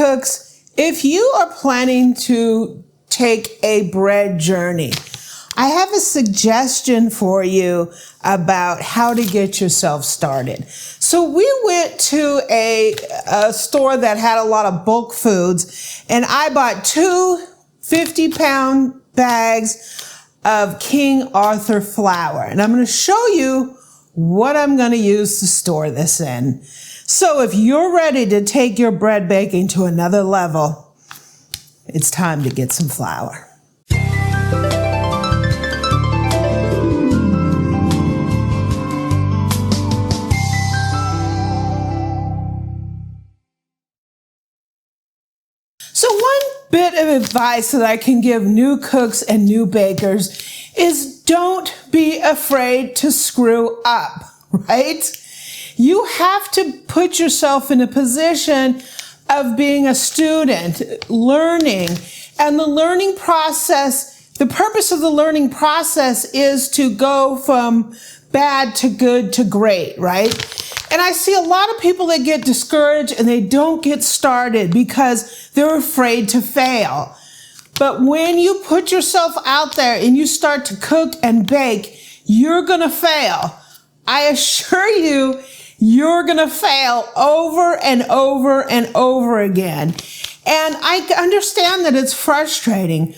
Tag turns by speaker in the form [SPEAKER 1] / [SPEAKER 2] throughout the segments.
[SPEAKER 1] cooks, if you are planning to take a bread journey, I have a suggestion for you about how to get yourself started. So we went to a store that had a lot of bulk foods, and I bought 2 50-pound bags of King Arthur flour. And I'm going to show you what I'm going to use to store this in. So if you're ready to take your bread baking to another level, it's time to get some flour. So one bit of advice that I can give new cooks and new bakers is don't be afraid to screw up, right? You have to put yourself in a position of being a student, learning, and the learning process, the purpose of the learning process is to go from bad to good to great, right? And I see a lot of people that get discouraged and they don't get started because they're afraid to fail. But when you put yourself out there and you start to cook and bake, you're gonna fail. I assure you, you're gonna fail over and over and over again. And I understand that it's frustrating.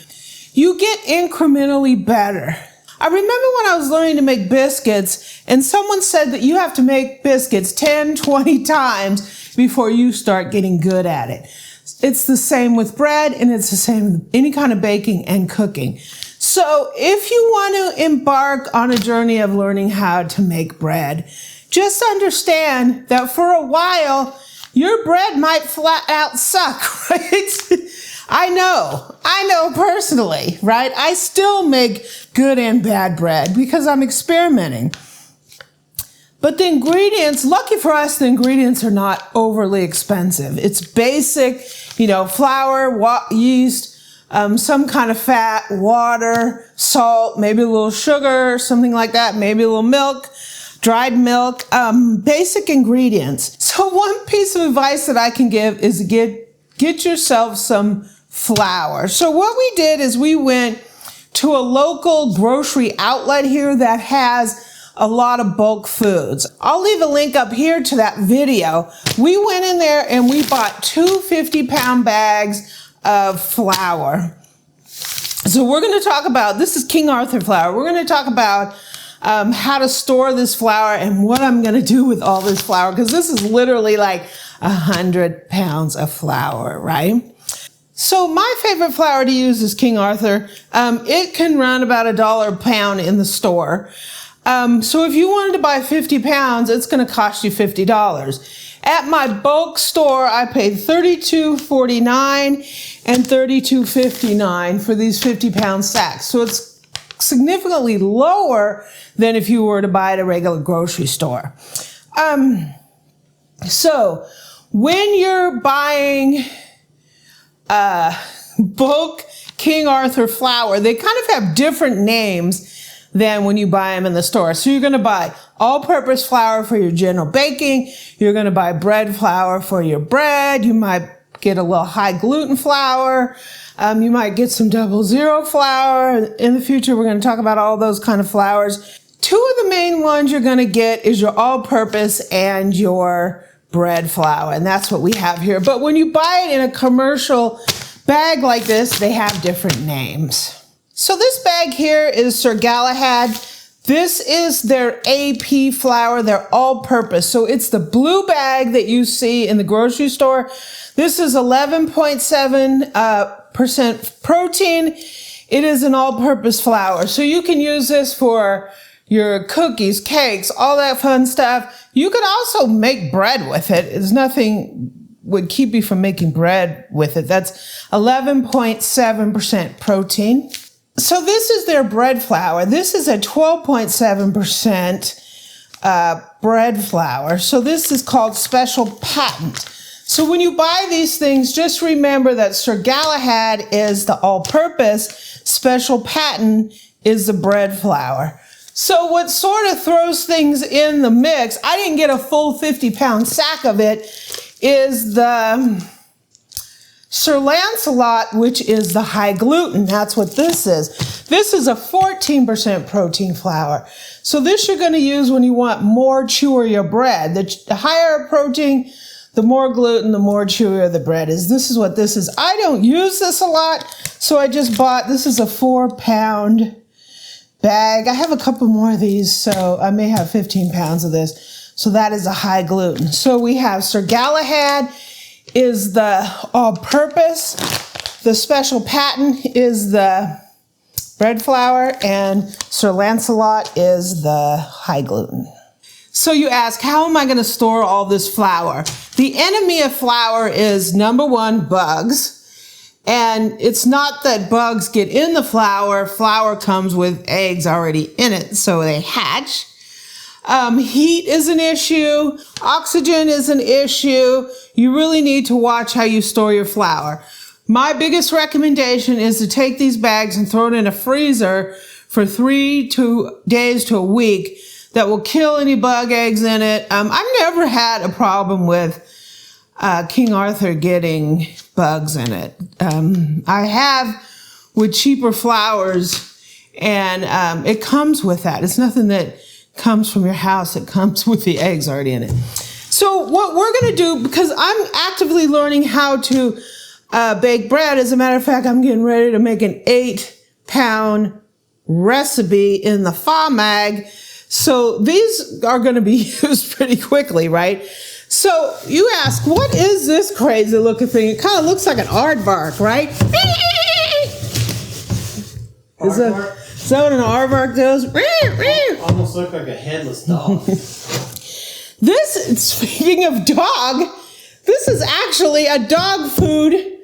[SPEAKER 1] You get incrementally better. I remember when I was learning to make biscuits and someone said that you have to make biscuits 10, 20 times before you start getting good at it. It's the same with bread, and it's the same with any kind of baking and cooking. So if you want to embark on a journey of learning how to make bread, just understand that for a while, your bread might flat out suck, right? I know personally, right? I still make good and bad bread because I'm experimenting. But the ingredients, lucky for us, the ingredients are not overly expensive. It's basic, flour, yeast, some kind of fat, water, salt, maybe a little sugar, something like that, maybe a little milk, dried milk, basic ingredients. So one piece of advice that I can give is get yourself some flour. So what we did is we went to a local grocery outlet here that has a lot of bulk foods. I'll leave a link up here to that video. We went in there and we bought 2 50-pound bags of flour. So we're going to talk about, this is King Arthur flour. We're going to talk about how to store this flour and what I'm going to do with all this flour, because this is literally like 100 pounds of flour, right? So my favorite flour to use is King Arthur. It can run about $1 a pound in the store. So if you wanted to buy 50 pounds, it's going to cost you $50. At my bulk store, I paid $32.49 and $32.59 for these 50-pound sacks. So it's significantly lower than if you were to buy at a regular grocery store. So when you're buying bulk King Arthur flour, they kind of have different names than when you buy them in the store. So you're going to buy all-purpose flour for your general baking. You're going to buy bread flour for your bread. You might get a little high gluten flour. You might get some 00 flour. In the future, we're going to talk about all those kind of flours. 2 of the main ones you're going to get is your all-purpose and your bread flour, and that's what we have here. But when you buy it in a commercial bag like this, they have different names. So this bag here is Sir Galahad. This is their AP flour, their all-purpose. So it's the blue bag that you see in the grocery store. This is 11.7% protein. It is an all-purpose flour. So you can use this for your cookies, cakes, all that fun stuff. You could also make bread with it. There's nothing would keep you from making bread with it. That's 11.7% protein. So this is their bread flour. This is a 12.7% bread flour. So this is called Special Patent. So when you buy these things, just remember that Sir Galahad is the all-purpose, Special Patent is the bread flour. So what sort of throws things in the mix, I didn't get a full 50-pound sack of it, is the Sir Lancelot, which is the high gluten. That's what this is. This is a 14% protein flour. So this you're going to use when you want more chewier bread. The higher protein, the more gluten, the more chewier the bread is. This is what this is. I don't use this a lot, so I just bought, this is a 4-pound bag. I have a couple more of these, so I may have 15 pounds of this. So that is a high gluten. So we have Sir Galahad is the all-purpose. The special patent is the bread flour, and Sir Lancelot is the high gluten. So you ask, how am I going to store all this flour? The enemy of flour is, number one, bugs. And it's not that bugs get in the flour. Flour comes with eggs already in it, so they hatch. Heat is an issue. Oxygen is an issue. You really need to watch how you store your flour. My biggest recommendation is to take these bags and throw it in a freezer for 3 days to a week. That will kill any bug eggs in it. I've never had a problem with King Arthur getting bugs in it. I have with cheaper flours, and it comes with that. It's nothing that comes from your house. It comes with the eggs already in it. So what we're going to do, because I'm actively learning how to bake bread. As a matter of fact, I'm getting ready to make an 8-pound recipe in the FAMAG. So these are going to be used pretty quickly, right? So you ask, what is this crazy looking thing? It kind of looks like an aardvark, right? Is that what an aardvark does?
[SPEAKER 2] Almost look like a headless dog.
[SPEAKER 1] This, speaking of dog, this is actually a dog food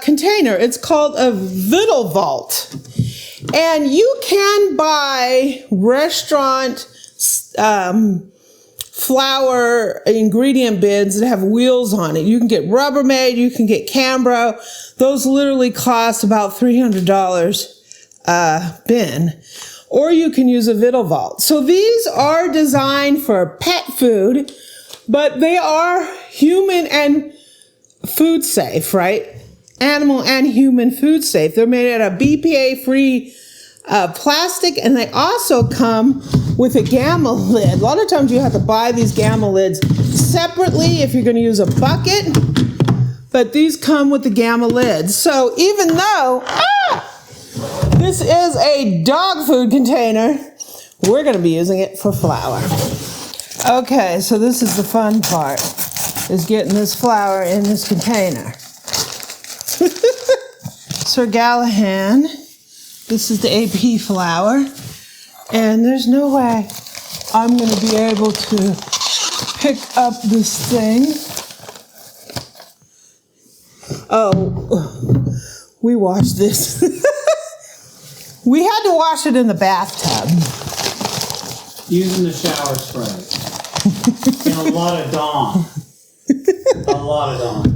[SPEAKER 1] container. It's called a Vittle Vault. And you can buy restaurant flour ingredient bins that have wheels on it. You can get Rubbermaid, you can get Cambro. Those literally cost about $300 a bin. Or you can use a Vittle Vault. So these are designed for pet food, but they are human and food safe, right? Animal and human food safe. They're made out of BPA-free plastic, and they also come with a gamma lid. A lot of times you have to buy these gamma lids separately if you're going to use a bucket, but these come with the gamma lids. So even though this is a dog food container, we're going to be using it for flour. Okay, so this is the fun part, is getting this flour in this container. Sir Galahad, this is the AP flour, and there's no way I'm going to be able to pick up this thing. Oh, we washed this. We had to wash it in the bathtub.
[SPEAKER 2] Using the shower spray. And a lot of Dawn. A lot of Dawn.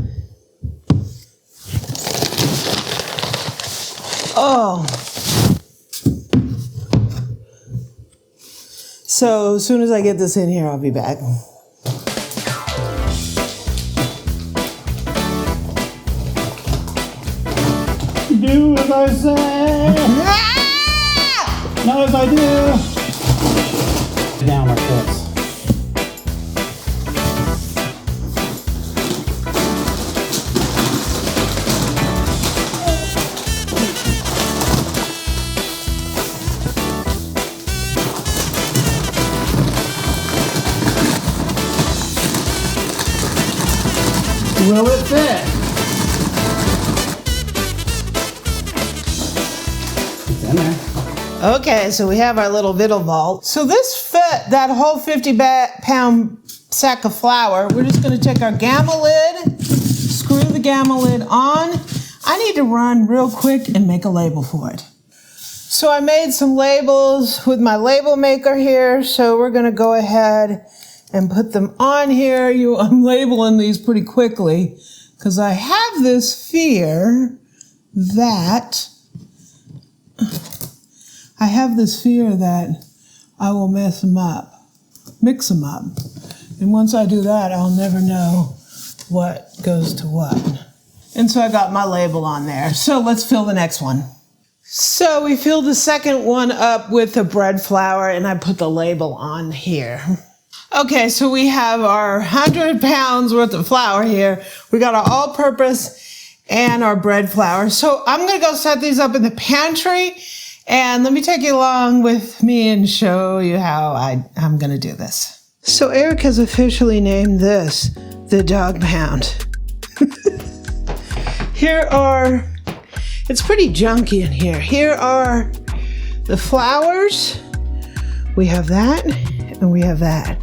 [SPEAKER 1] Oh. So as soon as I get this in here, I'll be back.
[SPEAKER 2] Do as I say. Not as I do. Down like this. Will it fit? It's in there.
[SPEAKER 1] Okay, so we have our little Vittle Vault. So this fit that whole 50-pound sack of flour. We're just going to take our gamma lid, screw the gamma lid on. I need to run real quick and make a label for it. So I made some labels with my label maker here. So we're going to go ahead and put them on here. I'm labeling these pretty quickly because I have this fear that I will mix them up. And once I do that, I'll never know what goes to what. And so I got my label on there. So let's fill the next one. So we filled the second one up with the bread flour and I put the label on here. Okay, so we have our 100 pounds worth of flour here. We got our all-purpose and our bread flour. So I'm gonna go set these up in the pantry and let me take you along with me and show you how I'm gonna do this. So Eric has officially named this the dog pound. It's pretty junky in here. Here are the flours. We have that and we have that.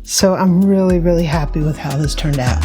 [SPEAKER 1] So I'm really, really happy with how this turned out.